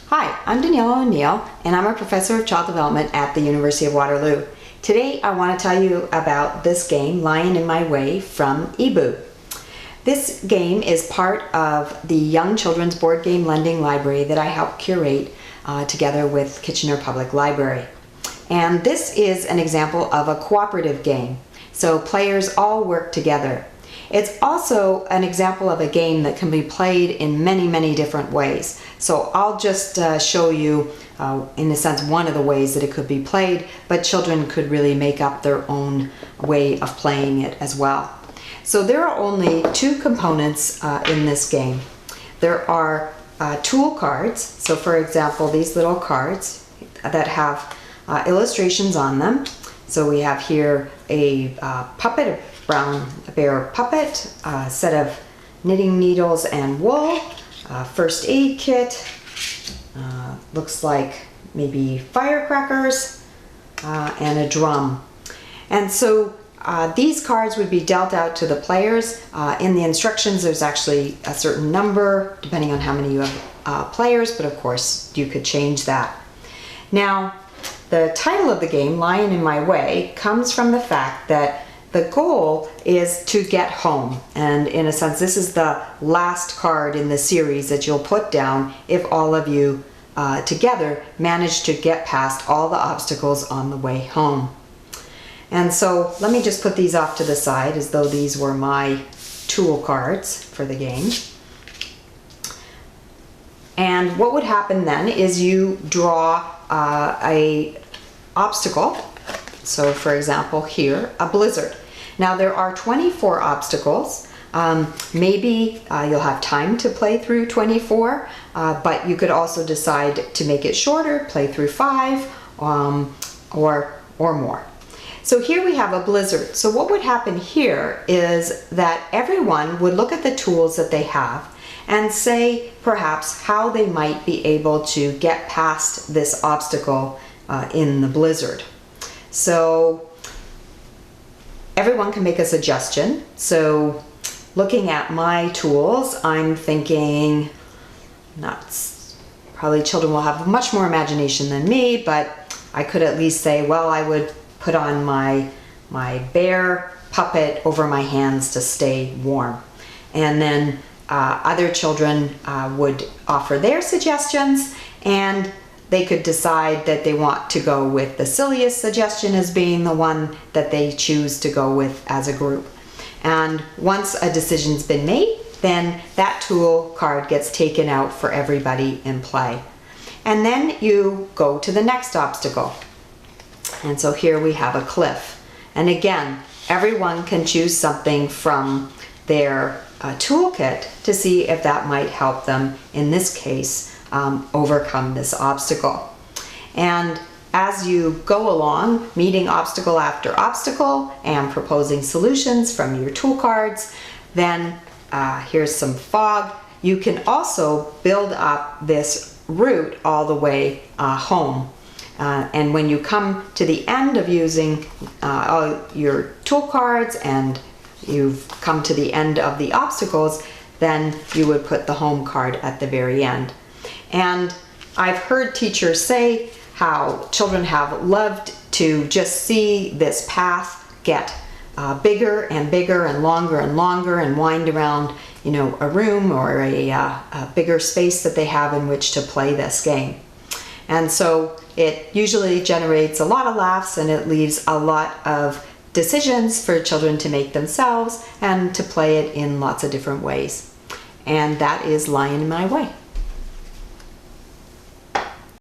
Hi, I'm Daniela O'Neill, and I'm a professor of child development at the University of Waterloo. Today I want to tell you about this game, Lion in My Way, from Eeboo. This game is part of the Young Children's Board Game Lending Library that I helped curate together with Kitchener Public Library. And this is an example of a cooperative game, so players all work together. It's also an example of a game that can be played in many different ways. So I'll just show you, in a sense, one of the ways that it could be played, but children could really make up their own way of playing it as well. So there are only two components in this game. There are tool cards. So for example, these little cards that have illustrations on them. So we have here a puppet, a brown bear puppet, a set of knitting needles and wool, first aid kit, looks like maybe firecrackers, and a drum. And so these cards would be dealt out to the players. In the instructions there's actually a certain number depending on how many you have players, but of course you could change that. Now the title of the game, Lion in My Way, comes from the fact that the goal is to get home, and in a sense this is the last card in the series that you'll put down if all of you together manage to get past all the obstacles on the way home. And so let me just put these off to the side as though these were my tool cards for the game. And what would happen then is you draw a obstacle. So for example here, a blizzard. Now there are 24 obstacles. Maybe you'll have time to play through 24, but you could also decide to make it shorter, play through 5 or more. So here we have a blizzard. So what would happen here is that everyone would look at the tools that they have and say perhaps how they might be able to get past this obstacle in the blizzard. So everyone can make a suggestion. So looking at my tools, I'm thinking, probably children will have much more imagination than me, but I could at least say, well, I would put on my bear puppet over my hands to stay warm. And then other children would offer their suggestions, and they could decide that they want to go with the silliest suggestion as being the one that they choose to go with as a group. And once a decision's been made, then that tool card gets taken out for everybody in play. And then you go to the next obstacle. And so here we have a cliff. And again, everyone can choose something from their toolkit to see if that might help them, in this case, overcome this obstacle. And as you go along, meeting obstacle after obstacle and proposing solutions from your tool cards, then here's some fog. You can also build up this route all the way home. And when you come to the end of using all your tool cards and you've come to the end of the obstacles, then you would put the home card at the very end. And I've heard teachers say how children have loved to just see this path get bigger and bigger and longer and wind around, you know, a room or a bigger space that they have in which to play this game. And so it usually generates a lot of laughs, and it leaves a lot of decisions for children to make themselves and to play it in lots of different ways. And that is Lion in My Way.